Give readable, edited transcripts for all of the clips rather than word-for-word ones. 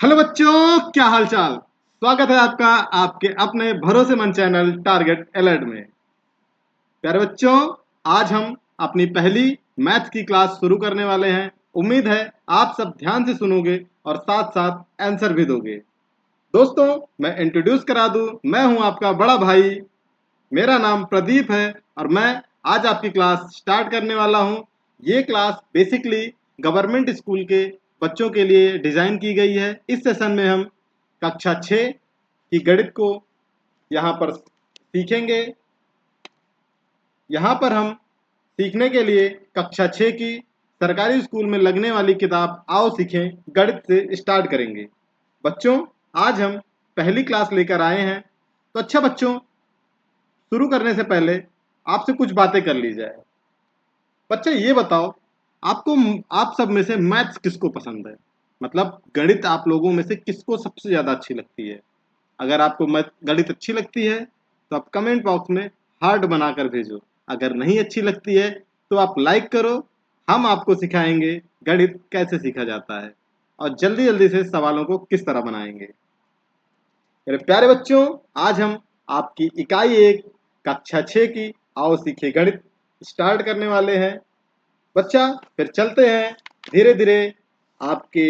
Hello बच्चों, क्या हाल चाल। स्वागत है आपका आपके अपने भरोसेमंद चैनल टारगेट अलर्ट में। प्यारे बच्चों, आज हम अपनी पहली मैथ की क्लास शुरू करने वाले हैं। उम्मीद है आप सब ध्यान से सुनोगे और साथ साथ आंसर भी दोगे। दोस्तों, मैं इंट्रोड्यूस करा दूं, मैं हूं आपका बड़ा भाई। मेरा नाम प्रदीप है और मैं आज आपकी क्लास स्टार्ट करने वाला हूं। ये क्लास बेसिकली गवर्नमेंट स्कूल के बच्चों के लिए डिज़ाइन की गई है। इस सेशन में हम कक्षा 6 की गणित को यहाँ पर सीखेंगे। यहाँ पर हम सीखने के लिए कक्षा 6 की सरकारी स्कूल में लगने वाली किताब आओ सीखें गणित से स्टार्ट करेंगे। बच्चों, आज हम पहली क्लास लेकर आए हैं। तो अच्छा बच्चों, शुरू करने से पहले आपसे कुछ बातें कर ली जाए। बच्चा ये बताओ, आपको आप सब में से मैथ्स किसको पसंद है? मतलब गणित आप लोगों में से किसको सबसे ज़्यादा अच्छी लगती है? अगर आपको गणित अच्छी लगती है तो आप कमेंट बॉक्स में हार्ट बनाकर भेजो। अगर नहीं अच्छी लगती है तो आप लाइक करो। हम आपको सिखाएंगे गणित कैसे सीखा जाता है और जल्दी जल्दी से सवालों को किस तरह बनाएंगे। मेरे प्यारे बच्चों, आज हम आपकी इकाई 1 कक्षा 6 की आओ सीखे गणित स्टार्ट करने वाले हैं। बच्चा, फिर चलते हैं धीरे धीरे आपके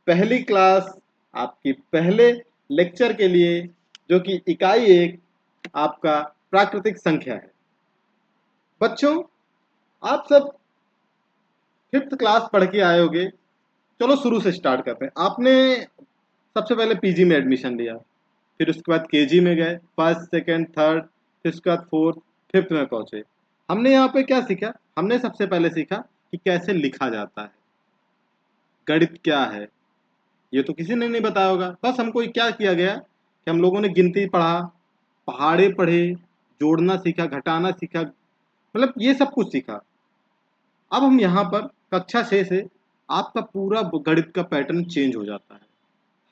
पहली क्लास, आपकी पहले लेक्चर के लिए, जो कि इकाई 1 आपका प्राकृतिक संख्या है। बच्चों, आप सब 5th क्लास पढ़ के आए होगे। चलो शुरू से स्टार्ट करते हैं। आपने सबसे पहले पीजी में एडमिशन लिया, फिर उसके बाद केजी में गए, फर्स्ट सेकंड थर्ड, फिर उसके बाद फोर्थ फिफ्थ में पहुंचे। हमने यहाँ पे क्या सीखा? हमने सबसे पहले सीखा कि कैसे लिखा जाता है, गणित क्या है। ये तो किसी ने नहीं बताया होगा। बस हमको क्या किया गया कि हम लोगों ने गिनती पढ़ा, पहाड़े पढ़े, जोड़ना सीखा, घटाना सीखा, मतलब ये सब कुछ सीखा। अब हम यहाँ पर कक्षा 6 से आपका पूरा गणित का पैटर्न चेंज हो जाता है।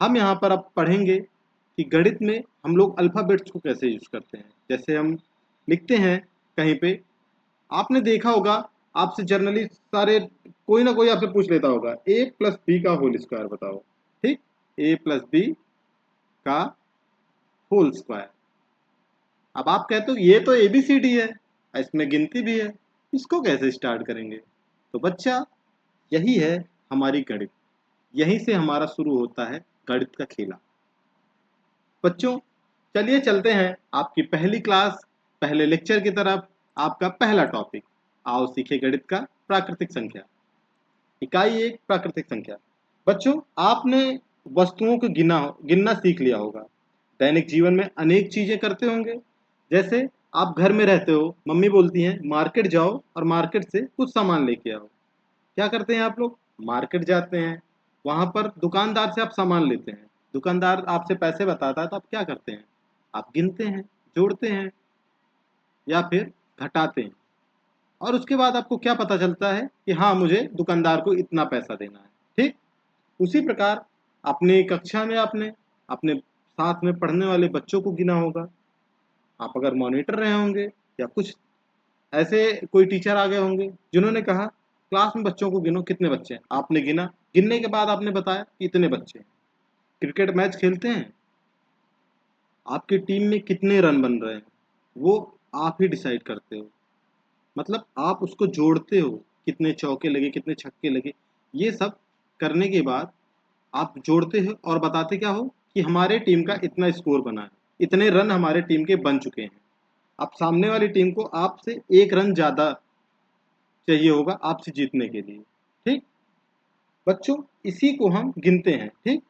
हम यहाँ पर अब पढ़ेंगे कि गणित में हम लोग अल्फ़ाबेट्स को कैसे यूज़ करते हैं। जैसे हम लिखते हैं कहीं पे, आपने देखा होगा, आपसे जनरली सारे कोई ना कोई आपसे पूछ लेता होगा a प्लस बी का होल स्क्वायर बताओ। ठीक, a प्लस बी का होल स्क्वायर। अब आप कहते हो ये तो ABCD है, इसमें गिनती भी है, इसको कैसे स्टार्ट करेंगे? तो बच्चा, यही है हमारी गणित। यहीं से हमारा शुरू होता है गणित का खेला। बच्चों, चलिए चलते हैं आपकी पहली क्लास, पहले लेक्चर की तरफ। आपका पहला टॉपिक, आओ सीखे गणित का प्राकृतिक संख्या, इकाई 1 प्राकृतिक संख्या। बच्चों, आपने वस्तुओं को गिनना सीख लिया होगा। दैनिक जीवन में अनेक चीजें करते होंगे। जैसे आप घर में रहते हो, मम्मी बोलती हैं मार्केट जाओ और मार्केट से कुछ सामान लेके आओ। क्या करते हैं आप लोग? मार्केट जाते हैं, वहां पर दुकानदार से आप सामान लेते हैं। दुकानदार आपसे पैसे बताता है तो आप क्या करते हैं? आप गिनते हैं, जोड़ते हैं या फिर घटाते हैं। और उसके बाद आपको क्या पता चलता है कि हाँ, मुझे दुकानदार को इतना पैसा देना है। ठीक, उसी प्रकार अपनी कक्षा में आपने अपने साथ में पढ़ने वाले बच्चों को गिना होगा। आप अगर मॉनिटर रहे होंगे या कुछ ऐसे कोई टीचर आ गए होंगे जिन्होंने कहा क्लास में बच्चों को गिनो, कितने बच्चे हैं? आपने गिना, गिनने के बाद आपने बताया कि इतने बच्चे हैं। क्रिकेट मैच खेलते हैं, आपकी टीम में कितने रन बन रहे हैं वो आप ही डिसाइड करते हो। मतलब आप उसको जोड़ते हो, कितने चौके लगे, कितने छक्के लगे। ये सब करने के बाद आप जोड़ते हो और बताते क्या हो कि हमारे टीम का इतना स्कोर बना है, इतने रन हमारे टीम के बन चुके हैं। अब सामने वाली टीम को आपसे 1 रन ज़्यादा चाहिए होगा आपसे जीतने के लिए। ठीक बच्चों, इसी को हम गिनते हैं। ठीक,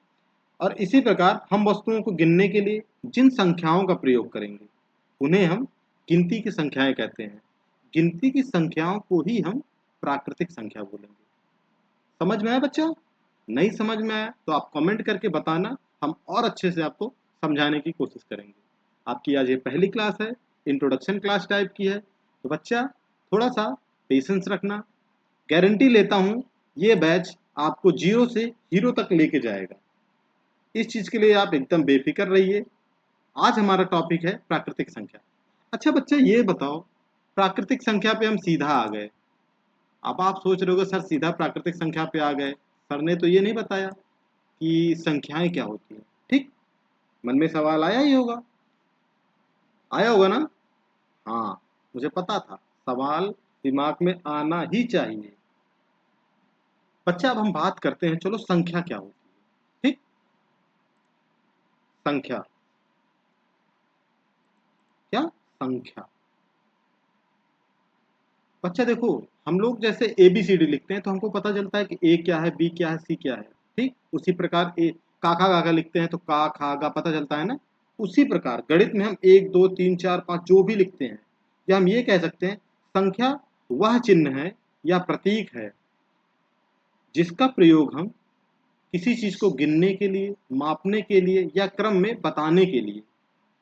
और इसी प्रकार हम वस्तुओं को गिनने के लिए जिन संख्याओं का प्रयोग करेंगे उन्हें हम गिनती की संख्याएं कहते हैं। गिनती की संख्याओं को ही हम प्राकृतिक संख्या बोलेंगे। समझ में आया बच्चा? नहीं समझ में आया तो आप कमेंट करके बताना, हम और अच्छे से आपको समझाने की कोशिश करेंगे। आपकी आज ये पहली क्लास है, इंट्रोडक्शन क्लास टाइप की है। तो बच्चा, थोड़ा सा पेशेंस रखना। गारंटी लेता हूँ ये बैच आपको 0 से हीरो तक लेके जाएगा। इस चीज़ के लिए आप एकदम बेफिक्र रहिए। आज हमारा टॉपिक है प्राकृतिक संख्या। अच्छा बच्चा, ये बताओ, प्राकृतिक संख्या पे हम सीधा आ गए। अब आप सोच रहे होगे सर सीधा प्राकृतिक संख्या पे आ गए, सर ने तो ये नहीं बताया कि संख्याएं क्या होती हैं। ठीक, मन में सवाल आया होगा ना। हाँ, मुझे पता था सवाल दिमाग में आना ही चाहिए। बच्चा, अब हम बात करते हैं, चलो संख्या क्या होती है। ठीक, संख्या क्या, संख्या। बच्चा देखो, हम लोग जैसे ABCD लिखते हैं तो हमको पता चलता है कि A क्या है, B क्या है, C क्या है। ठीक, उसी प्रकार काका काका लिखते हैं तो का खा गा पता चलता है ना। उसी प्रकार गणित में हम 1 2 3 4 5 जो भी लिखते हैं, या हम ये कह सकते हैं संख्या वह चिन्ह है या प्रतीक है जिसका प्रयोग हम किसी चीज को गिनने के लिए, मापने के लिए या क्रम में बताने के लिए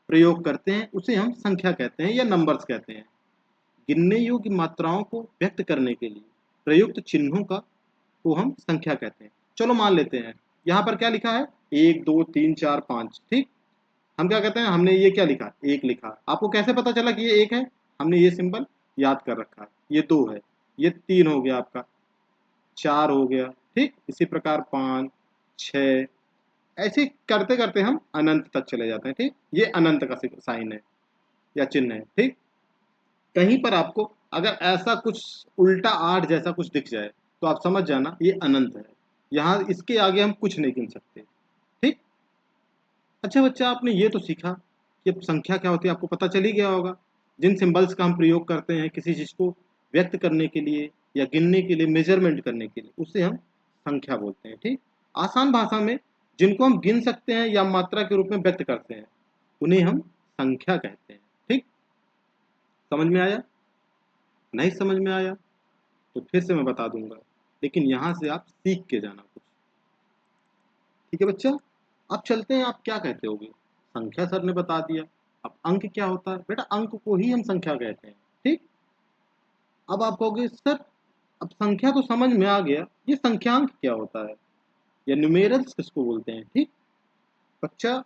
प्रयोग करते हैं, उसे हम संख्या कहते हैं या नंबर्स कहते हैं। गिनने योग्य मात्राओं को व्यक्त करने के लिए प्रयुक्त चिन्हों का को हम संख्या कहते हैं। चलो मान लेते हैं, यहाँ पर क्या लिखा है, 1 2 3 4 5। ठीक, हम क्या कहते हैं, हमने ये क्या लिखा, एक लिखा। आपको कैसे पता चला कि ये एक है? हमने ये सिंबल याद कर रखा है। ये 2 है, ये 3 हो गया, आपका 4 हो गया। ठीक, इसी प्रकार 5 6, ऐसे करते करते हम अनंत तक चले जाते हैं। ठीक, ये अनंत का साइन है या चिन्ह है। ठीक, कहीं पर आपको अगर ऐसा कुछ उल्टा 8 जैसा कुछ दिख जाए तो आप समझ जाना ये अनंत है। यहाँ इसके आगे हम कुछ नहीं गिन सकते। ठीक, अच्छा बच्चा, आपने ये तो सीखा कि अब संख्या क्या होती है, आपको पता चल ही गया होगा। जिन सिंबल्स का हम प्रयोग करते हैं किसी चीज को व्यक्त करने के लिए या गिनने के लिए, मेजरमेंट करने के लिए, उसे हम संख्या बोलते हैं। ठीक, आसान भाषा में जिनको हम गिन सकते हैं या मात्रा के रूप में व्यक्त करते हैं उन्हें हम संख्या कहते हैं। ठीक, समझ में आया? नहीं समझ में आया तो फिर से मैं बता दूंगा, लेकिन यहाँ से आप सीख के जाना कुछ। ठीक है बच्चा, अब चलते हैं, आप क्या कहते होगे? संख्या सर ने बता दिया, अब अंक क्या होता है? बेटा, अंक को ही हम संख्या कहते हैं। ठीक, अब आप कहोगे सर अब संख्या तो समझ में आ गया, ये संख्यांक क्या होता है या न्यूमेरल्स किसको बोलते हैं? ठीक बच्चा,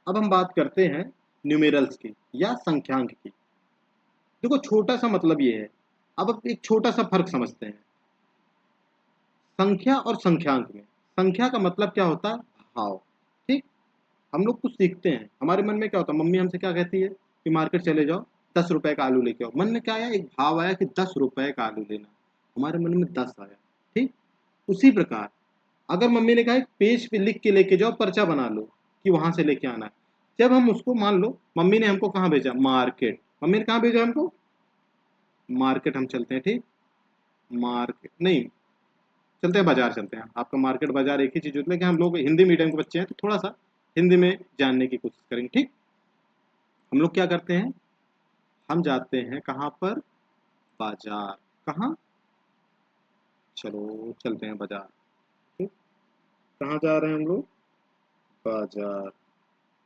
अब हम बात करते हैं न्यूमेरल्स की या संख्यांक की। देखो, छोटा सा मतलब ये है, अब एक छोटा सा फर्क समझते हैं संख्या और संख्यांक में। संख्या का मतलब क्या होता है? भाव। ठीक, हम लोग कुछ सीखते हैं, हमारे मन में क्या होता है, मम्मी हमसे क्या कहती है कि मार्केट चले जाओ, 10 रुपए का आलू लेके आओ। मन में क्या आया, एक भाव आया कि 10 रुपए का आलू लेना, हमारे मन में 10 आया। ठीक, उसी प्रकार अगर मम्मी ने कहा एक पेज पे लिख के लेके जाओ, पर्चा बना लो कि वहां से लेके आना है, जब हम उसको, मान लो मम्मी ने हमको कहाँ भेजा, मार्केट। मम्मी ने कहाँ भेजा हमको? मार्केट हम चलते हैं। ठीक, मार्केट नहीं, चलते हैं बाजार, चलते हैं। आपका मार्केट बाजार एक ही चीज होती है कि हम लोग हिंदी मीडियम के बच्चे हैं तो थोड़ा सा हिंदी में जानने की कोशिश करेंगे। ठीक, हम लोग क्या करते हैं, हम जाते हैं कहाँ पर, बाजार। कहाँ? चलो चलते हैं बाजार। ठीक, कहाँ जा रहे हैं हम लोग? बाजार।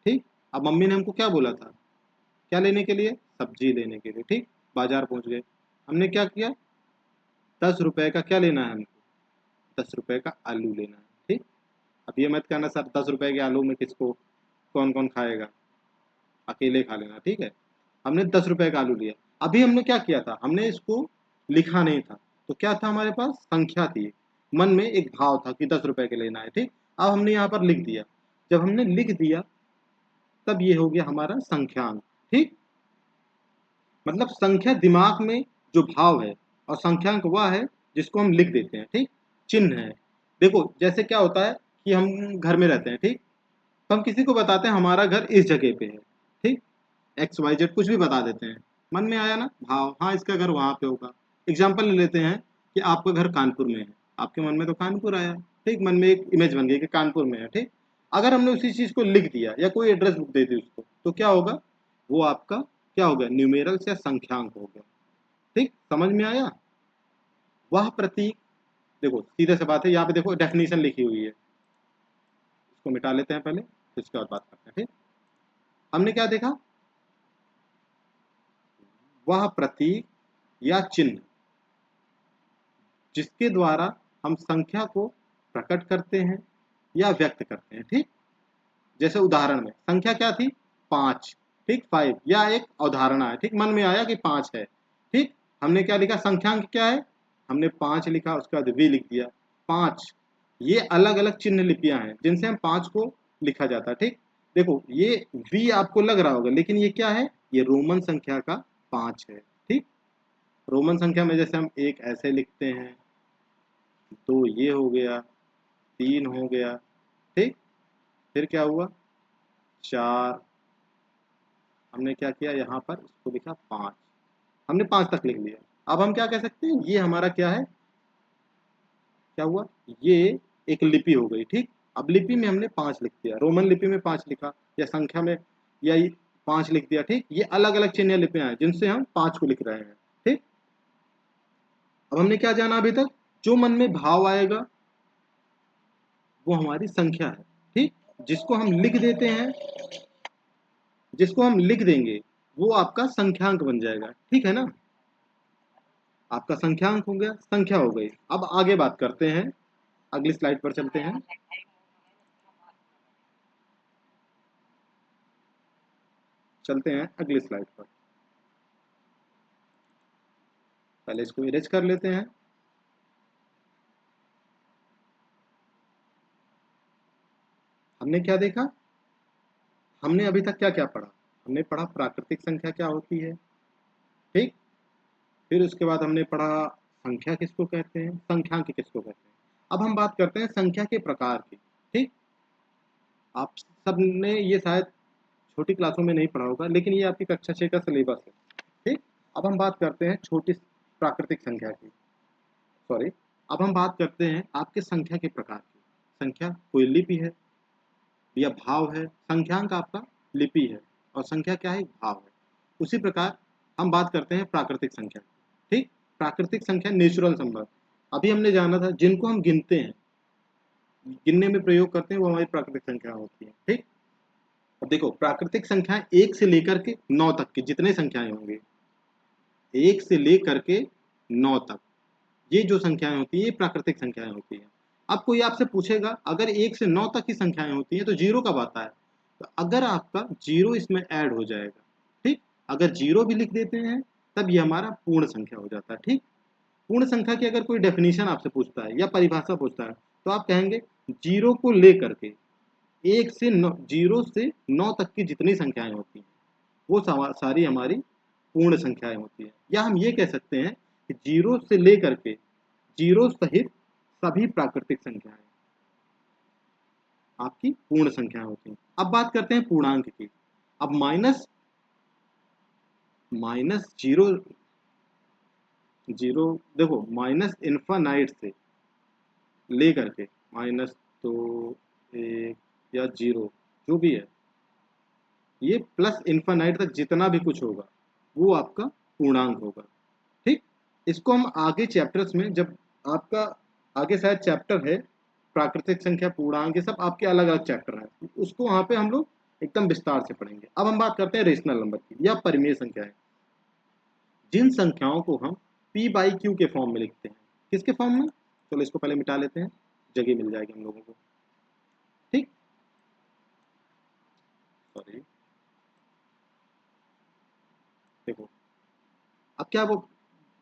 ठीक, अब मम्मी ने हमको क्या बोला था, क्या लेने के लिए? सब्जी लेने के लिए। ठीक, बाजार पहुंच गए, हमने क्या किया, 10 रुपए का क्या लेना है हमको? 10 रुपए का आलू लेना है। ठीक, अब ये मत कहना सर 10 रुपए के आलू में किसको, कौन कौन खाएगा, अकेले खा लेना। ठीक है, हमने 10 रुपए का आलू लिया। अभी हमने क्या किया था, हमने इसको लिखा नहीं था, तो क्या था हमारे पास, संख्या थी, मन में एक भाव था कि 10 रुपए के लेना है। ठीक, अब हमने यहाँ पर लिख दिया, जब हमने लिख दिया तब ये हो गया हमारा संख्यांक। ठीक, मतलब संख्या दिमाग में जो भाव है, और संख्यांक वह है जिसको हम लिख देते हैं। ठीक, चिन्ह है। देखो, जैसे क्या होता है कि हम घर में रहते हैं। ठीक, तो हम किसी को बताते हैं हमारा घर इस जगह पे है। ठीक, XYZ कुछ भी बता देते हैं, मन में आया ना भाव, हाँ इसका घर वहां पे होगा। एग्जाम्पल ले लेते हैं कि आपका घर कानपुर में है, आपके मन में तो कानपुर आया। ठीक, मन में एक इमेज बन गई कि कानपुर में है। ठीक, अगर हमने उसी चीज को लिख दिया या कोई एड्रेस बुक दे दी उसको, तो क्या होगा, वो आपका क्या हो गया, न्यूमेरल्स या संख्यांक हो गया। ठीक, समझ में आया? वह प्रतीक, देखो सीधे से बात है, यहाँ पे देखो डेफिनेशन लिखी हुई है, इसको मिटा लेते हैं पहले, फिर उसके बाद बात करते हैं। ठीक, हमने क्या देखा, वह प्रतीक या चिन्ह जिसके द्वारा हम संख्या को प्रकट करते हैं या व्यक्त करते हैं। ठीक, जैसे उदाहरण में संख्या क्या थी, 5। ठीक, 5, या एक अवधारणा है। ठीक, मन में आया कि 5 है। ठीक, हमने क्या लिखा, संख्यांक क्या है, हमने 5 लिखा, उसके बाद वी लिख दिया, 5। ये अलग अलग चिन्ह लिपियां हैं जिनसे हम 5 को लिखा जाता है। ठीक, देखो ये V आपको लग रहा होगा, लेकिन ये क्या है, ये रोमन संख्या का 5 है। ठीक, रोमन संख्या में जैसे हम एक ऐसे लिखते हैं, दो ये हो गया, तीन हो गया, ठीक, फिर क्या हुआ, चार, हमने क्या किया यहाँ पर इसको लिखा 5, हमने 5 तक लिख लिया। अब हम क्या कह सकते हैं, ये हमारा क्या है, क्या हुआ, ये एक लिपि हो गई। ठीक, अब लिपि में हमने 5 लिख दिया, रोमन लिपि में 5 लिखा, या संख्या में या 5 लिख दिया। ठीक, ये अलग अलग चिन्ह लिपियां हैं जिनसे हम 5 को लिख रहे हैं। ठीक, अब हमने क्या जाना अभी तक, जो मन में भाव आएगा वो हमारी संख्या है। ठीक, जिसको हम लिख देते हैं, जिसको हम लिख देंगे वो आपका संख्यांक बन जाएगा। ठीक है ना, आपका संख्यांक हो गया, संख्या हो गई। अब आगे बात करते हैं, अगली स्लाइड पर चलते हैं। चलते हैं अगली स्लाइड पर, पहले इसको इरेज कर लेते हैं। हमने क्या देखा, हमने अभी तक क्या क्या पढ़ा, हमने पढ़ा प्राकृतिक संख्या क्या होती है। ठीक, फिर उसके बाद हमने पढ़ा संख्या किसको कहते हैं, संख्यांक किसको कहते हैं। अब हम बात करते हैं संख्या के प्रकार की। ठीक, आप सबने ये शायद छोटी क्लासों में नहीं पढ़ा होगा, लेकिन ये आपकी कक्षा 6 का सिलेबस है। ठीक, अब हम बात करते हैं छोटी प्राकृतिक संख्या की, सॉरी, अब हम बात करते हैं आपके संख्या के प्रकार की। संख्या कोई लिपि है या भाव है, संख्यांक आपका लिपि है और संख्या क्या है, भाव है। उसी प्रकार हम बात करते हैं प्राकृतिक संख्या की। ठीक, प्राकृतिक संख्या नेचुरल नंबर, अभी हमने जाना था जिनको हम गिनते हैं, गिनने में प्रयोग करते हैं, वो हमारी प्राकृतिक संख्या होती है। ठीक, अब देखो प्राकृतिक संख्याएं 1 से लेकर के 9 तक की जितने संख्याएं होंगे, 1 से लेकर के 9 तक, ये जो संख्याएं होती है ये प्राकृतिक संख्याएं होती है। अब कोई आपसे पूछेगा अगर 1 से 9 तक की संख्याएं होती हैं तो जीरो कब आता है, तो अगर आपका जीरो इसमें ऐड हो जाएगा। ठीक, अगर जीरो भी लिख देते हैं तब ये हमारा पूर्ण संख्या हो जाता है। ठीक, पूर्ण संख्या की अगर कोई डेफिनेशन आपसे पूछता है या परिभाषा पूछता है तो आप कहेंगे जीरो को लेकर के 1 से 9, जीरो से 9 तक की जितनी संख्याएं होती हैं वो सारी हमारी पूर्ण संख्याएं होती हैं। या हम ये कह सकते हैं कि जीरो से लेकर के जीरो सहित सभी प्राकृतिक संख्याएं आपकी पूर्ण संख्याएं होती हैं। अब बात करते हैं पूर्णांक की। अब माइनस माइनस जीरो, जीरो देखो माइनस इन्फानाइट से लेकर के माइनस 2, 1 या जीरो जो भी है, ये प्लस इन्फानाइट तक जितना भी कुछ होगा वो आपका पूर्णांक होगा। ठीक, इसको हम आगे चैप्टर्स में, जब आपका आगे शायद चैप्टर है प्राकृतिक संख्या, पूर्णांक, ये सब आपके अलग अलग चैप्टर हैं, उसको वहां पे हम लोग एकदम विस्तार से पढ़ेंगे। अब हम बात करते हैं रेशनल नंबर की या परिमेय संख्याएं, जिन संख्याओं को हम पी बाई क्यू के फॉर्म में लिखते हैं। किसके फॉर्म में, चलो इसको पहले मिटा लेते हैं, जगह मिल जाएगी हम लोगों को। ठीक, सॉरी, देखो अब क्या, वो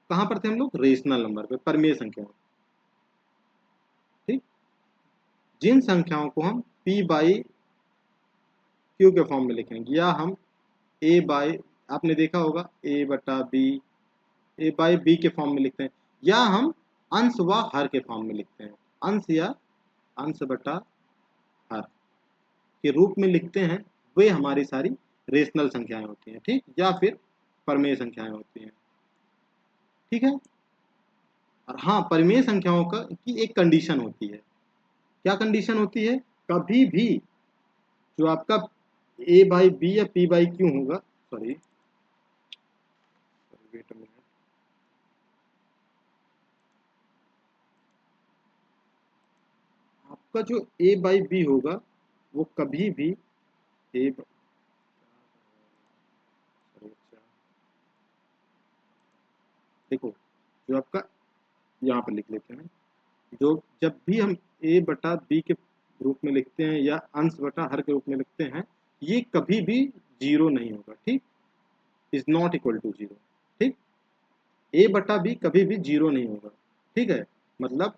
कहां पर थे हम लोग, रेशनल नंबर पे, परिमेय संख्या। ठीक, जिन संख्याओं को हम p बाई क्यू के फॉर्म में लिखेंगे, या हम a बाई, आपने देखा होगा a बटा बी, a बाई बी के फॉर्म में लिखते हैं, या हम अंश व हर के फॉर्म में लिखते हैं, अंश या अंश बटा हर के रूप में लिखते हैं, वे हमारी सारी रेशनल संख्याएं होती हैं। ठीक, या फिर परिमेय संख्याएं होती हैं। ठीक है, और हाँ, परिमेय संख्याओं का की एक कंडीशन होती है। क्या कंडीशन होती है, कभी भी जो आपका a बाई बी या p बाई क्यू होगा, सॉरी वेट अ मिनट, आपका जो a बाई बी होगा वो कभी भी a, देखो जो आपका, यहाँ पर लिख लेते हैं, जो जब भी हम a बटा b के रूप में लिखते हैं या अंश बटा हर के रूप में लिखते हैं, ये कभी भी जीरो नहीं होगा। ठीक, is not equal to zero. ठीक, a बटा b कभी भी जीरो नहीं होगा। ठीक है, मतलब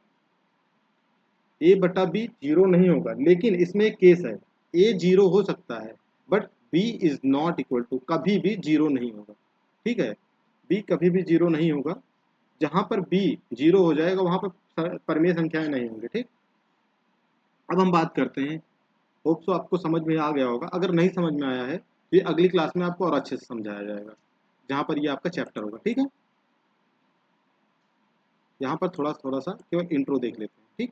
ए बटा बी जीरो नहीं होगा, लेकिन इसमें एक केस है, ए जीरो हो सकता है but B is not equal to, कभी भी जीरो नहीं होगा। ठीक है, बी कभी भी जीरो नहीं होगा। जहां पर बी जीरो हो जाएगा वहां पर परिमेय संख्याएं नहीं होंगी। ठीक, अब हम बात करते हैं, होप सो आपको समझ में आ गया होगा। अगर नहीं समझ में आया है तो ये अगली क्लास में आपको और अच्छे से समझाया जाएगा, जहां पर ये आपका चैप्टर होगा। ठीक है, यहाँ पर थोड़ा थोड़ा सा केवल इंट्रो देख लेते हैं। ठीक,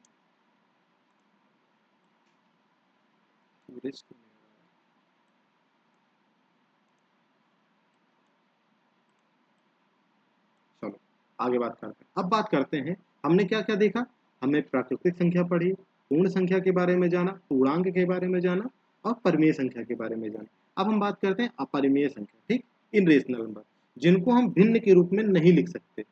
चलो आगे बात करते हैं। अब बात करते हैं, हमने क्या क्या देखा। हमने प्राकृतिक संख्या पढ़ी, पूर्ण संख्या के बारे में जाना, पूर्णांक के बारे में जाना और परिमेय संख्या के बारे में जाना। अब हम बात करते हैं अपरिमेय संख्या। ठीक, इन रेशनल नंबर, जिनको हम भिन्न के रूप में नहीं लिख सकते,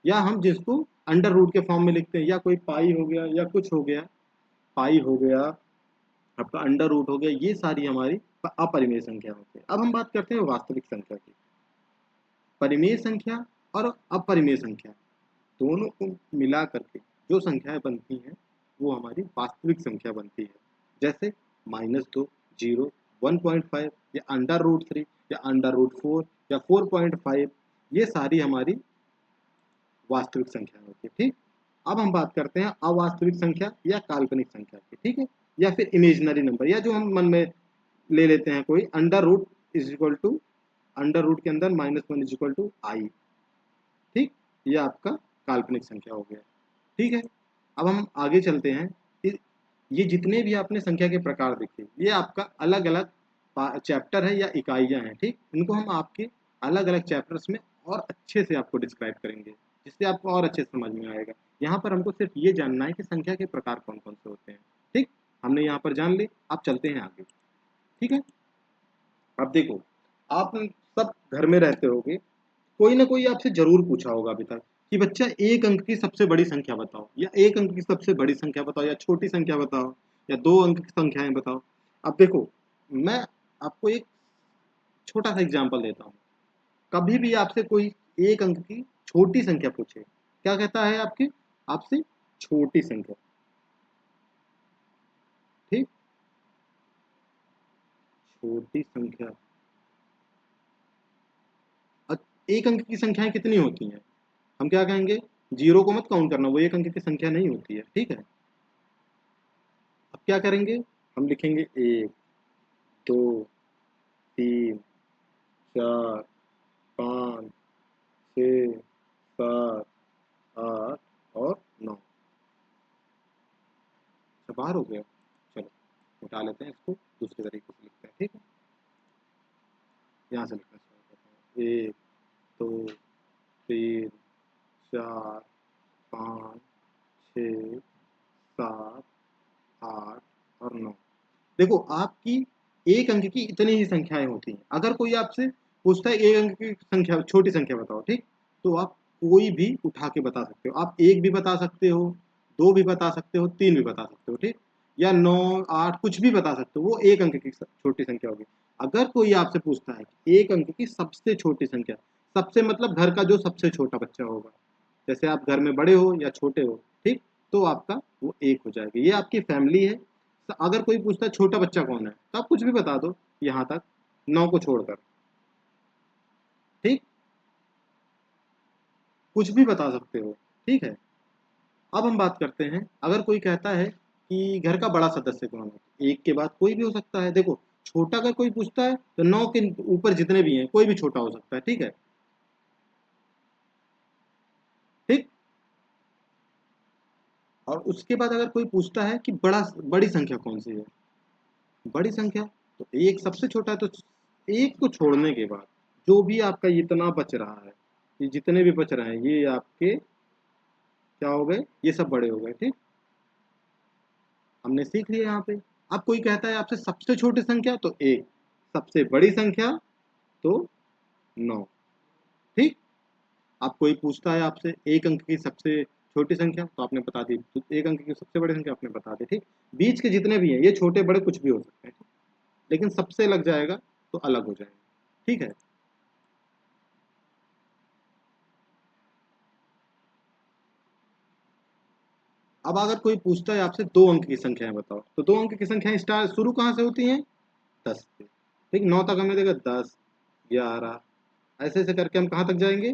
या हम जिसको अंडर रूट के फॉर्म में लिखते हैं, या कोई पाई हो गया या कुछ हो गया, पाई हो गया, आपका अंडर रूट हो गया, ये सारी हमारी अपरिमेय संख्या होती है। अब हम बात करते हैं वास्तविक संख्या की। परिमेय संख्या और अपरिमेय संख्या दोनों को मिला करके जो संख्याएं बनती हैं वो हमारी वास्तविक संख्या बनती है। जैसे -2, 0, 1.5 या अंडर रूट 3 या अंडर रूट 4 या 4.5, ये सारी हमारी वास्तविक संख्या होती है। ठीक, अब हम बात करते हैं अवास्तविक संख्या या काल्पनिक संख्या की। ठीक है, या फिर इमेजिनरी नंबर, या जो हम मन में ले लेते हैं, कोई under root is equal to, under root के अंदर -1 इज इक्वल टू आई। ठीक, ये आपका काल्पनिक संख्या हो गया। ठीक है, अब हम आगे चलते हैं। ये जितने भी आपने संख्या के प्रकार देखे, ये आपका अलग अलग चैप्टर है या इकाइयां हैं। ठीक, इनको हम आपके अलग अलग चैप्टर्स में और अच्छे से आपको डिस्क्राइब करेंगे, जिससे आपको और अच्छे से समझ में आएगा। यहाँ पर हमको सिर्फ ये जानना है कि संख्या के प्रकार कौन कौन से होते हैं। ठीक, हमने यहाँ पर जान ली, अब चलते हैं आगे। ठीक है, अब देखो, आप सब घर में रहते होगे, कोई ना कोई आपसे जरूर पूछा होगा अभी तक कि बच्चा एक अंक की सबसे बड़ी संख्या बताओ, या एक अंक की सबसे बड़ी संख्या बताओ, या छोटी संख्या बताओ, या दो अंक की संख्याएं बताओ। अब देखो, मैं आपको एक छोटा सा एग्जांपल देता हूँ। कभी भी आपसे कोई एक अंक की छोटी संख्या पूछे, क्या कहता है आपके आपसे? छोटी संख्या। ठीक, छोटी संख्या। एक अंक की संख्याएं कितनी होती हैं? हम क्या कहेंगे, जीरो को मत काउंट करना, वो एक अंक की संख्या नहीं होती है। ठीक है, अब क्या करेंगे, हम लिखेंगे 1, 2, 3, 4, 5, 6, 7, 8 और 9। अच्छा, बाहर हो गया, चलो उठा लेते हैं इसको, दूसरे तरीके से लिखते हैं। ठीक है, यहाँ से लिखना शुरू करते हैं। 1, 2, 3, 4, 5, 6, 7, 8 और 9। देखो, आपकी एक अंक की इतनी ही संख्याएं होती हैं। अगर कोई आपसे पूछता है एक अंक की संख्या, छोटी संख्या बताओ, ठीक, तो आप कोई भी उठा के बता सकते हो। आप एक भी बता सकते हो, दो भी बता सकते हो, तीन भी बता सकते हो। ठीक, या नौ, आठ, कुछ भी बता सकते हो, वो एक अंक की छोटी संख्या होगी। अगर कोई आपसे पूछता है कि एक अंक की सबसे छोटी संख्या, सबसे मतलब घर का जो सबसे छोटा बच्चा होगा, जैसे आप घर में बड़े हो या छोटे हो, ठीक, तो आपका वो एक हो जाएगा। ये आपकी फैमिली है। तो अगर कोई पूछता है छोटा बच्चा कौन है, तो आप कुछ भी बता दो, यहाँ तक, 9 को छोड़कर। ठीक, कुछ भी बता सकते हो। ठीक है, अब हम बात करते हैं, अगर कोई कहता है कि घर का बड़ा सदस्य कौन है, एक के बाद कोई भी हो सकता है। देखो, छोटा अगर कोई पूछता है तो 9 के ऊपर जितने भी हैं कोई भी छोटा हो सकता है। ठीक है, ठीक, और उसके बाद अगर कोई पूछता है कि बड़ी संख्या कौन सी है, बड़ी संख्या, तो एक सबसे छोटा है, तो एक को छोड़ने के बाद जो भी आपका इतना बच रहा है, ये जितने भी बच रहे हैं, ये आपके क्या हो गए, ये सब बड़े हो गए। ठीक, हमने सीख लिया यहाँ पे। अब कोई कहता है आपसे सबसे छोटी संख्या, तो एक, सबसे बड़ी संख्या तो 9। ठीक, अब कोई पूछता है आपसे एक अंक की सबसे छोटी संख्या, तो आपने बता दी, तो एक अंक की सबसे बड़ी संख्या आपने बता दी। ठीक, बीच के जितने भी हैं ये छोटे बड़े कुछ भी हो सकते हैं, लेकिन सबसे लग जाएगा तो अलग हो जाएगा। ठीक है, अब अगर कोई पूछता है आपसे 2 अंक की संख्याएं बताओ, तो 2 अंक की संख्याएं स्टार्ट शुरू कहाँ से होती हैं? 10 से। ठीक, 9 तक हमने देखा, 10, 11, ऐसे ऐसे करके हम कहाँ तक जाएंगे?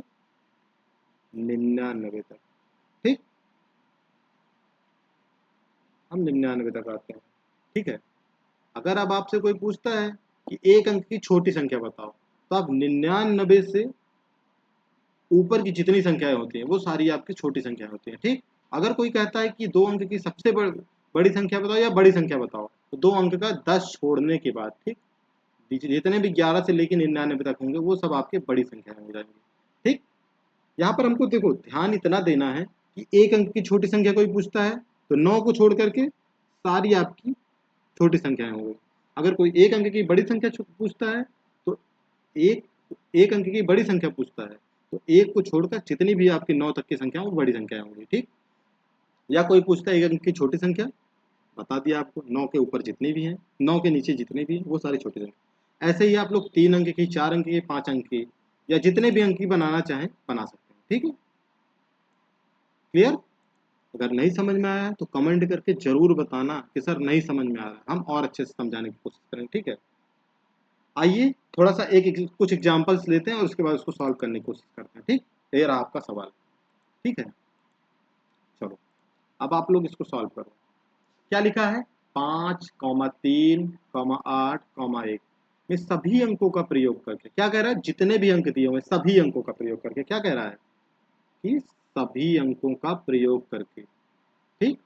99 तक। ठीक, हम 99 तक आते हैं। ठीक है, अगर अब आपसे कोई पूछता है कि 1 अंक की छोटी संख्या बताओ, तो आप 99 से ऊपर की जितनी संख्याएं होती हैं वो सारी आपकी छोटी संख्याएं होती हैं। ठीक, अगर कोई कहता है कि 2 अंक की सबसे बड़ी संख्या बताओ या बड़ी संख्या बताओ, तो 2 अंक का 10 छोड़ने के बाद, ठीक, जितने भी 11 से लेकर 99 तक होंगे वो सब आपके बड़ी संख्याएं हो जाएंगी। ठीक, यहाँ पर हमको देखो ध्यान इतना देना है कि 1 अंक की छोटी संख्या कोई पूछता है तो 9 को छोड़ करके सारी आपकी छोटी संख्याएं हो गई। अगर कोई 1 अंक की बड़ी संख्या पूछता है तो एक एक अंक की बड़ी संख्या पूछता है तो 1 को छोड़कर जितनी भी आपकी 9 तक की संख्या वो बड़ी संख्या होंगी। ठीक, या कोई पूछता है 1 अंक की छोटी संख्या, बता दिया आपको, 9 के ऊपर जितनी भी हैं, 9 के नीचे जितनी भी हैं वो सारी छोटी संख्या। ऐसे ही आप लोग 3 अंक की, 4 अंक की, 5 अंक की या जितने भी अंक की बनाना चाहें बना सकते हैं। ठीक है, क्लियर? अगर नहीं समझ में आया तो कमेंट करके जरूर बताना कि सर नहीं समझ में आ रहा, हम और अच्छे से समझाने की कोशिश करें। ठीक है, आइए थोड़ा सा कुछ एग्जांपल्स लेते हैं और उसके बाद उसको सॉल्व करने की कोशिश करते हैं। ठीक, ये रहा आपका सवाल। ठीक है, चलो अब आप लोग इसको सॉल्व करो। क्या लिखा है? 5, 3, 8, 1 में सभी अंकों का प्रयोग करके, क्या कह रहा है? जितने भी अंक दिए हुए सभी अंकों का प्रयोग करके, क्या कह रहा है कि सभी अंकों का प्रयोग करके, ठीक,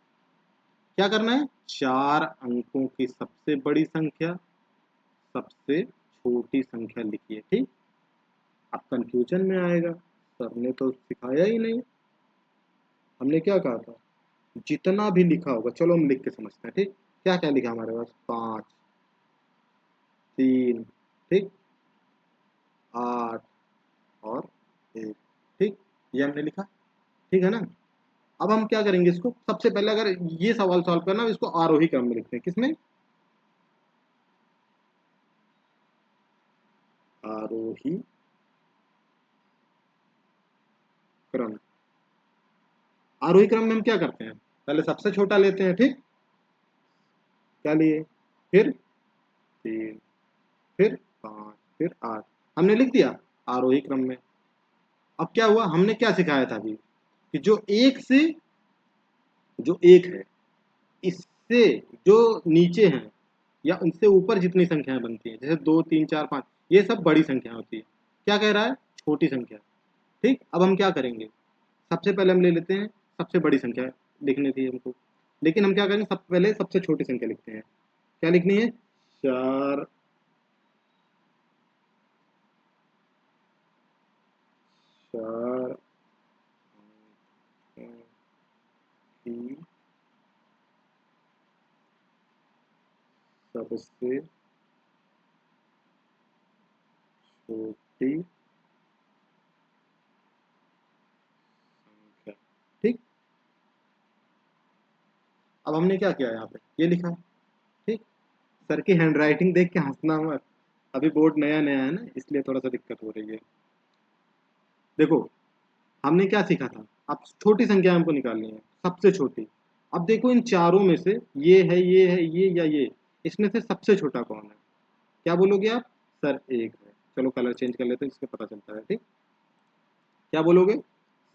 क्या करना है? 4 अंकों की सबसे बड़ी संख्या, सबसे छोटी संख्या लिखिए। ठीक, अब कंफ्यूजन में आएगा, सर ने तो सिखाया ही नहीं, हमने क्या कहा था? जितना भी लिखा होगा, चलो हम लिख के समझते हैं। ठीक, क्या क्या लिखा हमारे पास? 5, 3, ठीक, 8 और 1। ठीक, ये हमने लिखा। ठीक है ना? अब हम क्या करेंगे, इसको सबसे पहले अगर ये सवाल सॉल्व करना इसको आरोही क्रम में लिखते हैं। किसमें? आरोही क्रम। आरोही क्रम में हम क्या करते हैं? पहले सबसे छोटा लेते हैं। ठीक, क्या लिए? फिर 3, फिर 5, फिर 8, हमने लिख दिया आरोही क्रम में। अब क्या हुआ, हमने क्या सिखाया था अभी कि जो एक है इससे जो नीचे हैं या उनसे ऊपर जितनी संख्याएं बनती हैं, जैसे 2, 3, 4, 5, ये सब बड़ी संख्या होती है। क्या कह रहा है? छोटी संख्या। ठीक, अब हम क्या करेंगे, सबसे पहले हम ले लेते हैं सबसे बड़ी संख्या लिखनी थी हमको, लेकिन हम क्या करेंगे, सबसे पहले सबसे छोटी संख्या लिखते हैं। क्या लिखनी है? 4, 4 की सबसे छोटी संख्या। ठीक, अब हमने क्या किया, यहाँ पे ये लिखा। ठीक, सर की हैंडराइटिंग देख के हंसना मत, अभी बोर्ड नया नया है ना, इसलिए थोड़ा सा दिक्कत हो रही है। देखो हमने क्या सीखा था, अब छोटी संख्या हमको निकालनी है, सबसे छोटी। अब देखो इन चारों में से ये है, ये है, ये या ये, इसमें से सबसे छोटा कौन है? क्या बोलोगे आप? सर 1 है। चलो कलर चेंज कर लेते हैं, इससे पता चलता है। ठीक, क्या बोलोगे?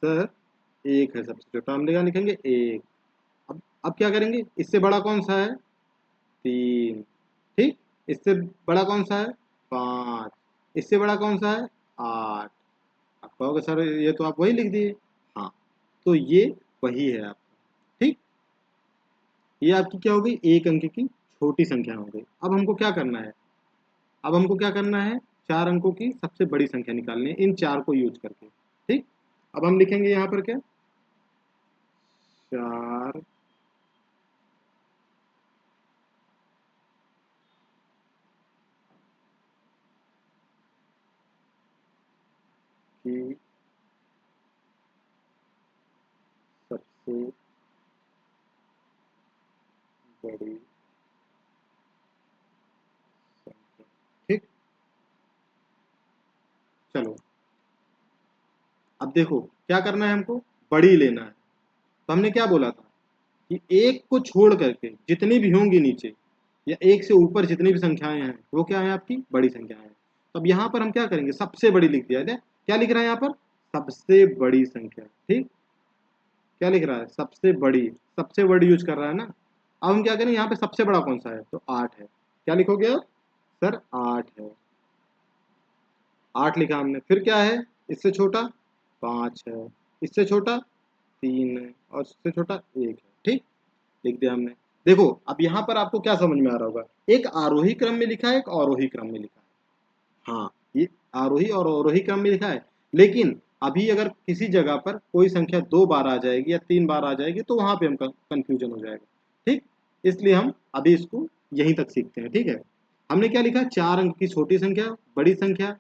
सर 1 है सबसे छोटा, हम लिखेंगे 1। अब क्या करेंगे, इससे बड़ा कौन सा है? 3। ठीक, इससे बड़ा कौन सा है? 5। इससे बड़ा कौन सा है? 8। आप कहोगे सर ये तो आप वही लिख दिए। हाँ, तो ये वही है आपका। ठीक, ये आपकी क्या हो गई? 1 अंक की छोटी संख्या हो गई। अब हमको क्या करना है? अब हमको क्या करना है? 4 अंकों की सबसे बड़ी संख्या निकालनी है इन 4 को यूज करके। ठीक, अब हम लिखेंगे यहाँ पर क्या? 4 की सबसे बड़ी संख्या। ठीक, चलो अब देखो क्या करना है, हमको बड़ी लेना है। तो हमने क्या बोला था कि एक को छोड़ करके जितनी भी होंगी नीचे या एक से ऊपर जितनी भी संख्याएं हैं वो क्या है आपकी बड़ी संख्याएं हैं। तो अब यहाँ पर हम क्या करेंगे, सबसे बड़ी लिख दिया है। क्या लिख रहा है यहाँ पर, सबसे बड़ी संख्या। ठीक, क्या लिख रहा है, सबसे बड़ी यूज कर रहा है ना। अब हम क्या करें, यहाँ पे सबसे बड़ा कौन सा है, तो 8 है। क्या लिखोगे आप, सर 8 है, 8 लिखा हमने। फिर क्या है, इससे छोटा 5 है, इससे छोटा 3 है और इससे छोटा 1 है। ठीक, लिख दिया हमने। देखो अब यहाँ पर आपको क्या समझ में आ रहा होगा, एक आरोही क्रम में लिखा है, एक अवरोही क्रम में लिखा है। हाँ, ये आरोही और अवरोही क्रम में लिखा है, लेकिन अभी अगर किसी जगह पर कोई संख्या 2 बार आ जाएगी या 3 बार आ जाएगी तो वहां पे हम कंफ्यूजन हो जाएगा। ठीक, इसलिए हम अभी इसको यहीं तक सीखते हैं। ठीक है, हमने क्या लिखा, 4 अंक की छोटी संख्या, बड़ी संख्या।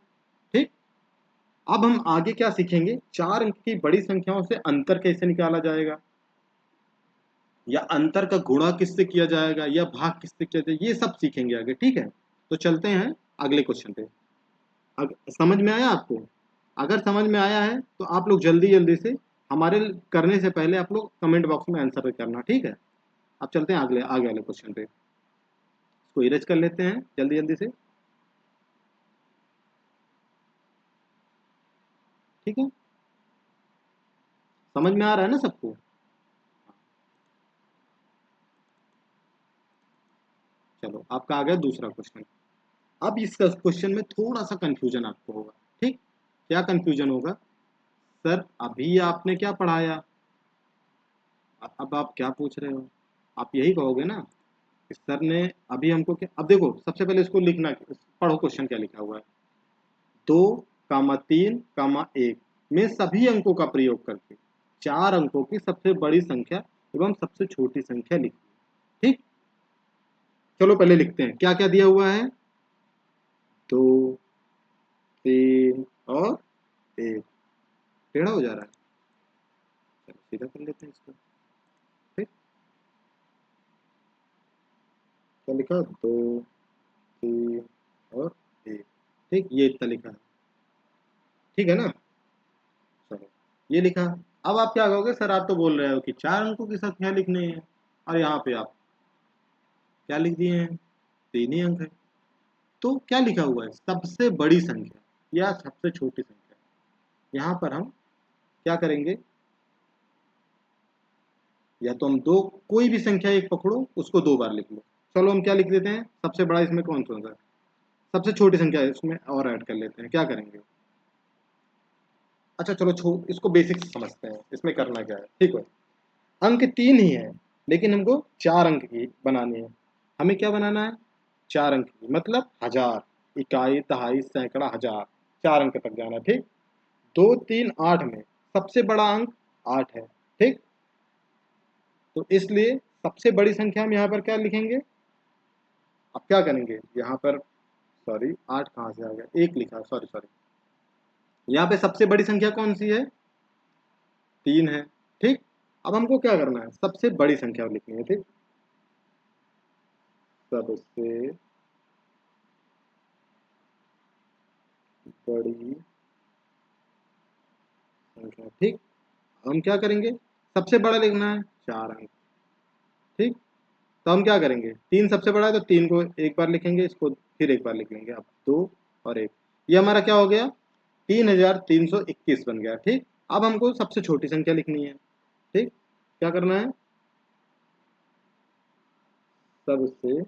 ठीक, अब हम आगे क्या सीखेंगे, 4 अंक की बड़ी संख्याओं से अंतर कैसे निकाला जाएगा, या अंतर का गुणा किससे किया जाएगा, या भाग किससे किया जाएगा, ये सब सीखेंगे आगे। ठीक है, तो चलते हैं अगले क्वेश्चन पे। समझ में आया आपको, अगर समझ में आया है तो आप लोग जल्दी जल्दी से, हमारे करने से पहले आप लोग कमेंट बॉक्स में आंसर करना। ठीक है, अब चलते हैं अगले आगे वाले क्वेश्चन पे, इसको इरेज कर लेते हैं जल्दी जल्दी से। ठीक है, समझ में आ रहा है ना सबको। चलो आपका आ गया दूसरा क्वेश्चन। अब इस क्वेश्चन में थोड़ा सा कंफ्यूजन आपको होगा। ठीक, क्या कंफ्यूजन होगा, सर अभी आपने क्या पढ़ाया, अब आप क्या पूछ रहे हो, आप यही कहोगे ना कि सर ने अभी हमको क्या। अब देखो सबसे पहले इसको लिखना, पढ़ो क्वेश्चन क्या लिखा हुआ है, 2, 3, 1 में सभी अंकों का प्रयोग करके 4 अंकों की सबसे बड़ी संख्या एवं सबसे छोटी संख्या लिखी। ठीक, चलो पहले लिखते हैं क्या क्या दिया हुआ है, 2, 3 और 1। टेढ़ा हो जा रहा है, चलो सीधा कर लेते हैं इसको। ठीक, क्या लिखा, 2, 3 और 1। ठीक, ये इतना लिखा है। ठीक है ना, चलो ये लिखा। अब आप क्या कहोगे, सर आप तो बोल रहे हो कि 4 अंकों की संख्या लिखनी है, और यहाँ पे आप क्या लिख दिए हैं, 3 ही अंक है। तो क्या लिखा हुआ है, सबसे बड़ी संख्या या सबसे छोटी संख्या। यहाँ पर हम क्या करेंगे, या तो हम दो, कोई भी संख्या एक पकड़ो उसको 2 बार लिख लो। चलो हम क्या लिख देते हैं, सबसे बड़ा इसमें कौन सा है, सबसे छोटी संख्या है इसमें और ऐड कर लेते हैं। क्या करेंगे, अच्छा चलो इसको बेसिक समझते हैं, इसमें करना क्या है। ठीक है, अंक 3 ही है, लेकिन हमको 4 अंक की बनानी है। हमें क्या बनाना है, 4 अंक की, मतलब 1000, इकाई, दहाई, सैकड़ा, हजार, 4 अंक तक जाना है। ठीक, 2, 3, 8 में सबसे बड़ा अंक 8 है। ठीक, तो इसलिए सबसे बड़ी संख्या हम यहाँ पर क्या लिखेंगे, अब क्या करेंगे यहाँ पर, सॉरी 8 कहाँ से आ गया, 1 लिखा, सॉरी सॉरी, यहाँ पे सबसे बड़ी संख्या कौन सी है, 3 है। ठीक, अब हमको क्या करना है, सबसे बड़ी संख्या लिखनी है। ठीक, सबसे बड़ी संख्या। ठीक, हम क्या करेंगे, सबसे बड़ा लिखना है 4 अंक। ठीक, तो हम क्या करेंगे, 3 सबसे बड़ा है तो 3 को एक बार लिखेंगे, इसको फिर एक बार लिख लेंगे। अब 2 और 1, ये हमारा क्या हो गया, 3321 बन गया। ठीक, अब हमको सबसे छोटी संख्या लिखनी है। ठीक, क्या करना है, सबसे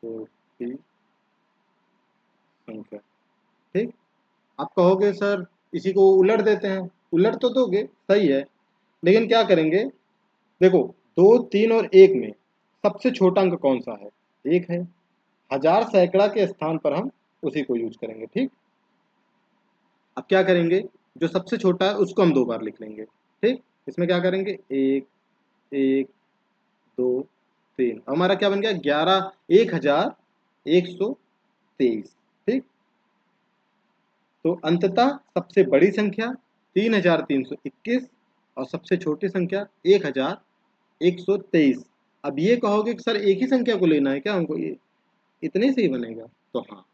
छोटी संख्या। ठीक, आप कहोगे सर इसी को उलट देते हैं, उलट तो दोगे सही है, लेकिन क्या करेंगे, देखो 2, 3 और 1 में सबसे छोटा अंक कौन सा है, 1 है। हजार सैकड़ा के स्थान पर हम उसी को यूज करेंगे। ठीक, अब क्या करेंगे, जो सबसे छोटा है उसको हम 2 बार लिख लेंगे। ठीक, इसमें क्या करेंगे, 1, 1, 2, 3, हमारा क्या बन गया, 11,1तेईस। ठीक, तो अंततः सबसे बड़ी संख्या 3321 और सबसे छोटी संख्या 1123। अब ये कहोगे कि सर एक ही संख्या को लेना है क्या हमको, ये इतने से ही बनेगा, तो हाँ,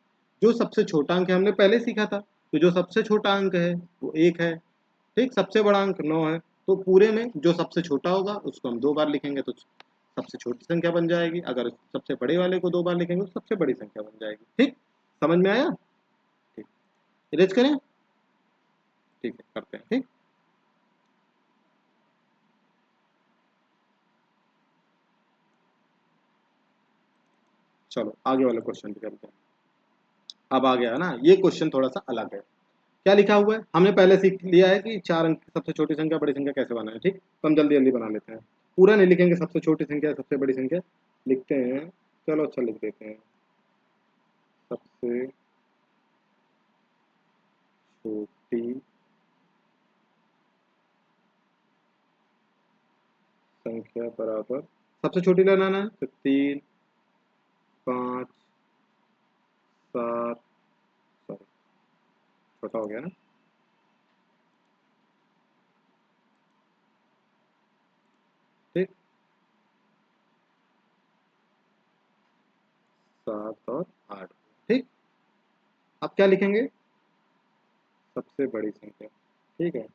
जो सबसे छोटा अंक है हमने पहले सीखा था, तो जो सबसे छोटा अंक है वो 1 है। ठीक, सबसे बड़ा अंक 9 है, तो पूरे में जो सबसे छोटा होगा उसको हम 2 बार लिखेंगे तो सबसे छोटी संख्या बन जाएगी, अगर सबसे बड़े वाले को 2 बार लिखेंगे तो सबसे बड़ी संख्या बन जाएगी। ठीक, समझ में आया? ठीक, इरेज करें? ठीक है, करते हैं। ठीक, चलो आगे वाले क्वेश्चन पे करते हैं। अब आ गया है ना, ये क्वेश्चन थोड़ा सा अलग है। क्या लिखा हुआ है, हमने पहले सीख लिया है कि 4 अंक सबसे छोटी संख्या बड़ी संख्या कैसे बनाए। ठीक, तो हम जल्दी जल्दी बना लेते हैं। पूरा नहीं लिखेंगे, सबसे छोटी संख्या सबसे बड़ी संख्या लिखते हैं। चलो अच्छा लिख देते हैं, सबसे छोटी संख्या बराबर, सबसे छोटी लगाना है तो 3, 5, 7, सॉरी छोटा हो गया ना, ठीक, 7 और 8। ठीक, अब क्या लिखेंगे, सबसे बड़ी संख्या। ठीक है,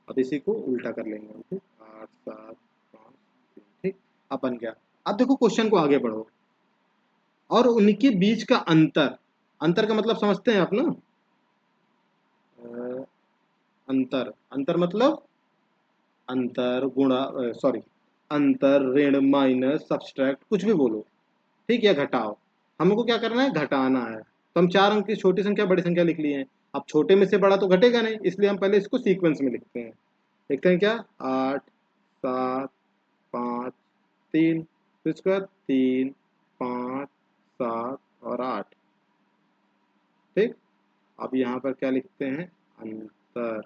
अब इसी को उल्टा कर लेंगे हम। ठीक, 8, 7, 5, 3। ठीक, अब बन गया। अब देखो क्वेश्चन को आगे बढ़ो, और उनके बीच का अंतर, अंतर का मतलब समझते हैं आप ना? अ, अंतर, अंतर मतलब अंतर गुणा, सॉरी, अंतर, ऋण, माइनस, सब्सट्रैक्ट, कुछ भी बोलो। ठीक, या घटाओ, हमको क्या करना है, घटाना है। तो हम 4 अंक की छोटी संख्या बड़ी संख्या लिख लिए हैं। अब छोटे में से बड़ा तो घटेगा नहीं, इसलिए हम पहले इसको सीक्वेंस में लिखते हैं। लिखते हैं क्या, 8, 7, 5, 3, फिर उसके बाद 3, 5, 7 और 8। ठीक, अब यहाँ पर क्या लिखते हैं, अंतर।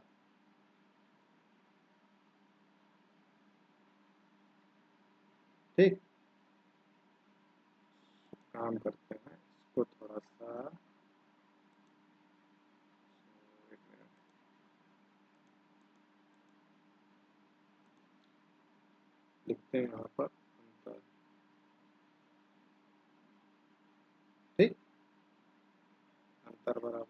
ठीक, काम करते हैं इसको थोड़ा सा, एक मिनट, लिखते हैं यहाँ पर अंतर। ठीक, अंतर बराबर,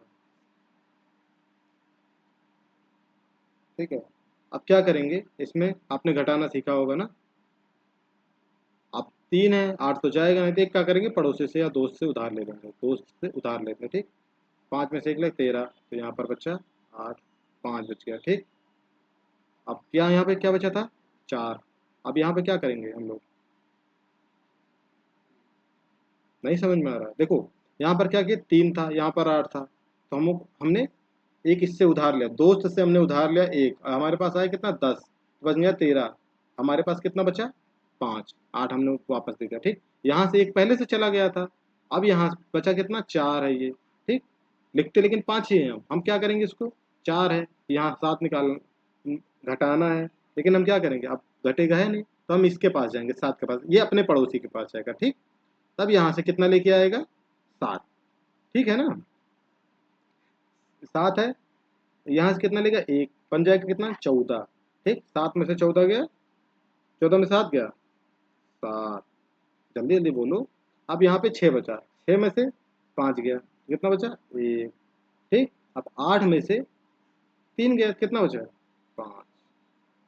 ठीक है। अब क्या करेंगे, इसमें आपने घटाना सीखा होगा ना। अब 3 है, 8 तो जाएगा नहीं, तो एक क्या करेंगे, पड़ोसी से या दोस्त से उधार ले लेंगे, दोस्त से उधार लेते हैं। ठीक, 5 में से 1 ले 13, तो यहाँ पर बचा 8, 5 बच गया। ठीक, अब क्या यहाँ पे क्या बचा था, 4। अब यहाँ पे क्या करेंगे हम लोग, नहीं समझ में आ रहा है? देखो यहाँ पर क्या किया, 3 था, यहाँ पर 8 था, तो हमने एक इससे उधार लिया, दोस्त से हमने उधार लिया एक, हमारे पास आया कितना, 10, बच गया 13। हमारे पास कितना बचा, 5, 8 हमने उसको वापस दे दिया। ठीक, यहाँ से एक पहले से चला गया था, अब यहाँ बचा कितना, 4 है ये। ठीक, लिखते लेकिन 5 ही है, हम क्या करेंगे इसको, 4 है, यहाँ 7 निकाल, घटाना है, लेकिन हम क्या करेंगे, अब घटेगा है नहीं, तो हम इसके पास जाएंगे, 7 के पास, ये अपने पड़ोसी के पास जाएगा। ठीक, तब यहाँ से कितना लेके आएगा, 7। ठीक है ना, 7 है, यहाँ से कितना लेगा, 1 बन जाएगा कितना, 14। ठीक, 7 में से 14 गया, 14 में 7 गया, 7, जल्दी जल्दी बोलो। अब यहाँ पे 6 बचा, 6 में से 5 गया, कितना बचा, 1। ठीक, अब 8 में से 3 गया, कितना बचा, 5।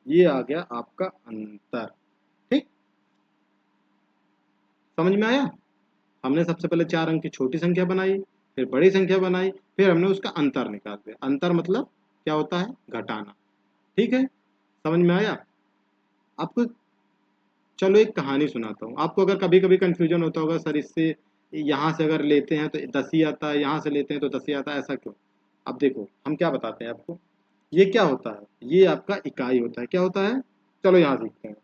ये आ गया आपका अंतर। ठीक, समझ में आया? हमने सबसे पहले 4 अंक की छोटी संख्या बनाई, फिर बड़ी संख्या बनाई, फिर हमने उसका अंतर निकाल दिया। अंतर मतलब क्या होता है, घटाना। ठीक है, समझ में आया आपको? चलो एक कहानी सुनाता हूँ आपको, अगर कभी कभी कंफ्यूजन होता होगा, सर इससे यहाँ से अगर लेते हैं तो 10 ही आता है, यहाँ से लेते हैं तो 10 ही आता है, ऐसा क्यों? अब देखो हम क्या बताते हैं आपको, ये क्या होता है, ये आपका इकाई होता है। क्या होता है, चलो यहाँ सीखते हैं,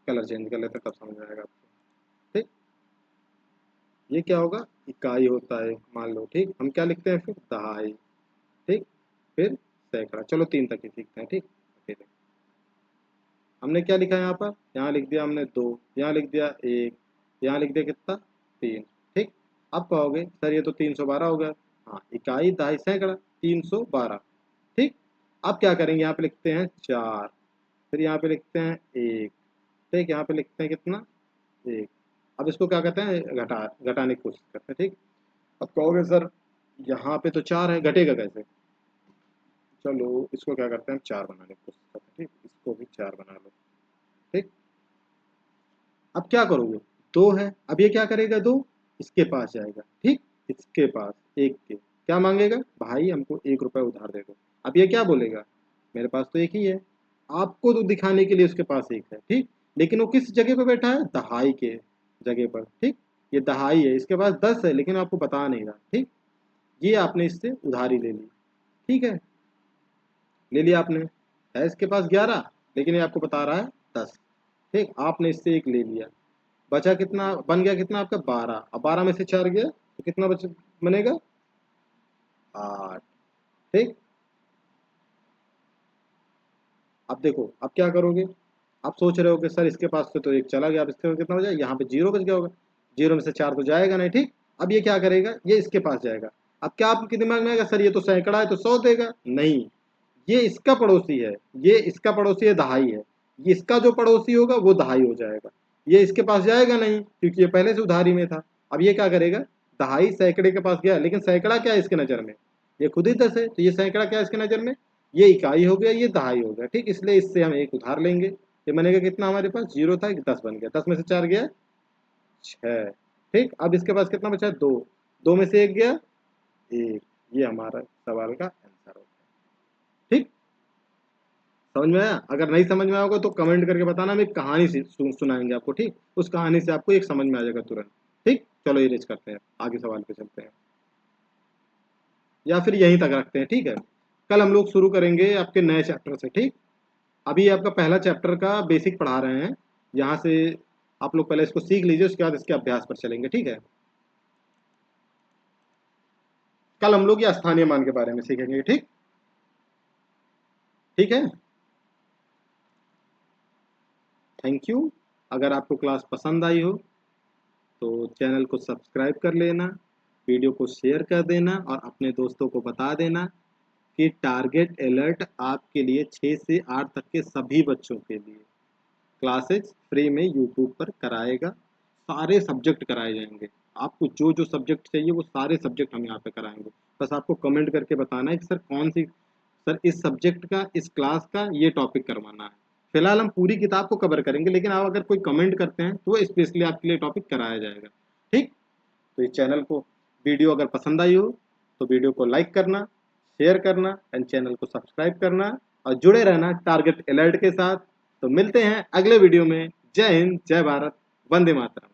कलर चेंज कर लेते हैं, तब समझ में आएगा आपको। ठीक, ये क्या होगा, इकाई होता है, मान लो। ठीक, हम क्या लिखते हैं फिर, दहाई। ठीक, फिर सैकड़ा, चलो 3 तक ही सीखते हैं। ठीक, फिर हमने क्या लिखा है यहाँ पर, यहाँ लिख दिया हमने 2, यहाँ लिख दिया 1, यहाँ लिख दिया कितना, 3। ठीक, अब कहोगे सर ये तो 312 हो गया। हाँ, इकाई दहाई सैकड़ा, 312। ठीक, अब क्या करेंगे, यहाँ पे लिखते हैं 4, फिर यहाँ पे लिखते हैं 1। ठीक, यहाँ पे लिखते हैं कितना, 1। अब इसको क्या कहते हैं, घटाने की कोशिश करते हैं। ठीक, अब कहोगे सर यहाँ पे तो 4 है, घटेगा कैसे? चलो इसको क्या करते हैं, 4 बनाने की कोशिश करते हैं। ठीक, इसको भी 4 बना लो। ठीक, अब क्या करोगे, 2 है, अब ये क्या करेगा, 2 इसके पास जाएगा। ठीक, इसके पास 1 के क्या मांगेगा, भाई हमको 1 रुपया उधार दे दो। अब ये क्या बोलेगा, मेरे पास तो 1 ही है। आपको तो दिखाने के लिए उसके पास 1 है। ठीक, लेकिन वो किस जगह पे बैठा है, दहाई के जगह पर। ठीक, ये दहाई है, इसके पास 10 है लेकिन आपको बता नहीं रहा। ठीक, ये आपने इससे उधारी ले ली। ठीक है, ले लिया आपने, है इसके पास 11 लेकिन ये आपको बता रहा है 10। ठीक, आपने इससे 1 ले लिया, बचा कितना, बन गया कितना आपका 12। अब 12 में से 4 गया तो कितना बनेगा 8। ठीक, अब देखो अब क्या करोगे, आप सोच रहे हो कि सर इसके पास से तो 1 चला गया, अब इसके पास कितना हो जाएगा, यहाँ पे 0 बच गया होगा, 0 में से 4 तो जाएगा नहीं। ठीक, अब ये क्या करेगा, ये इसके पास जाएगा। अब क्या आपके दिमाग में आएगा, सर ये तो सैकड़ा है तो 100 देगा, नहीं, ये इसका पड़ोसी है, ये इसका पड़ोसी है, दहाई है, ये इसका जो पड़ोसी होगा वो दहाई हो जाएगा। ये इसके पास जाएगा नहीं क्योंकि ये पहले से उधारी में था। अब ये क्या करेगा, दहाई सैकड़े के पास गया, लेकिन सैकड़ा क्या है इसके नज़र में, ये खुद ही 10 है, तो ये सैकड़ा क्या है इसके नज़र में, ये इकाई हो गया, ये दहाई हो गया। ठीक, इसलिए इससे हम 1 उधार लेंगे। ये बनेगा कितना, हमारे पास 0 था, 10 बन गया, 10 में से 4 गया 6। ठीक, अब इसके पास कितना बचा, 2, 2 में से 1 गया 1। ये हमारा सवाल का आंसर होगा। ठीक, समझ में आया? अगर नहीं समझ में आएगा तो कमेंट करके बताना, हम एक कहानी से सुनाएंगे आपको। ठीक, उस कहानी से आपको एक समझ में आ जाएगा तुरंत। ठीक, चलो ये रेज करते हैं, आगे सवाल पे चलते हैं, या फिर यहीं तक रखते हैं। ठीक है, कल हम लोग शुरू करेंगे आपके नए चैप्टर से। ठीक, अभी आपका पहला चैप्टर का बेसिक पढ़ा रहे हैं, यहाँ से आप लोग पहले इसको सीख लीजिए, उसके बाद इसके अभ्यास पर चलेंगे। ठीक है, कल हम लोग ये स्थानीय मान के बारे में सीखेंगे। ठीक, ठीक है, थैंक यू। अगर आपको क्लास पसंद आई हो तो चैनल को सब्सक्राइब कर लेना, वीडियो को शेयर कर देना और अपने दोस्तों को बता देना कि टारगेट अलर्ट आपके लिए 6 से 8 तक के सभी बच्चों के लिए क्लासेज फ्री में यूट्यूब पर कराएगा। सारे सब्जेक्ट कराए जाएंगे, आपको जो जो सब्जेक्ट चाहिए वो सारे सब्जेक्ट हम यहाँ पे कराएंगे। बस आपको कमेंट करके बताना है कि सर कौन सी, सर इस सब्जेक्ट का, इस क्लास का ये टॉपिक करवाना है। फिलहाल हम पूरी किताब को कवर करेंगे, लेकिन आप अगर कोई कमेंट करते हैं तो वो स्पेशली आपके लिए टॉपिक कराया जाएगा। ठीक, तो इस चैनल को, वीडियो अगर पसंद आई हो तो वीडियो को लाइक करना, शेयर करना एंड चैनल को सब्सक्राइब करना और जुड़े रहना टारगेट अलर्ट के साथ। तो मिलते हैं अगले वीडियो में। जय हिंद, जय भारत, वंदे मातरम।